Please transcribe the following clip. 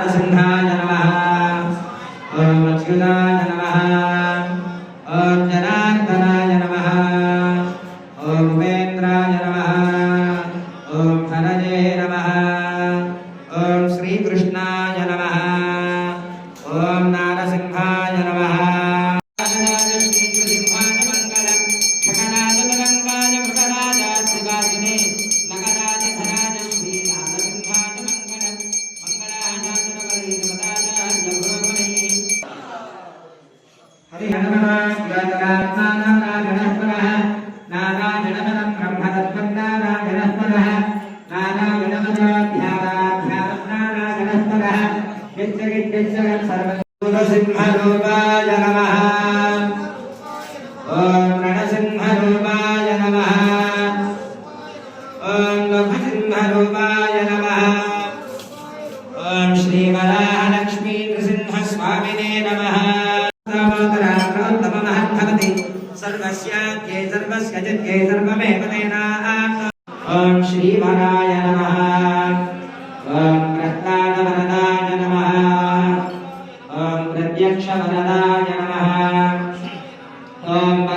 सिंहाय नमः। ओम अच्युताय नमः। ओम जनार्दनाय नमः। ओम उपेन्द्राय नमः। ओम धनजे नमः। ओम श्रीकृष्णाय नमः। ओम नारसिंहाय नमः। सिंहरूपाय नमः। ओम रणसिंहरूपाय नमः। ओम लघुसिंहरूपाय नमः। ओम श्री वराहलक्ष्मी नृसिंहस्वामिने नमः। भगवति सर्वस्याद्यै सर्वस्य जित्यै सर्वमेव तेनात्। ओम श्री वराय नमः। ओम प्रत्यानवरदाय नमः। ओम प्रत्यक्षवरदाय नमः। ओम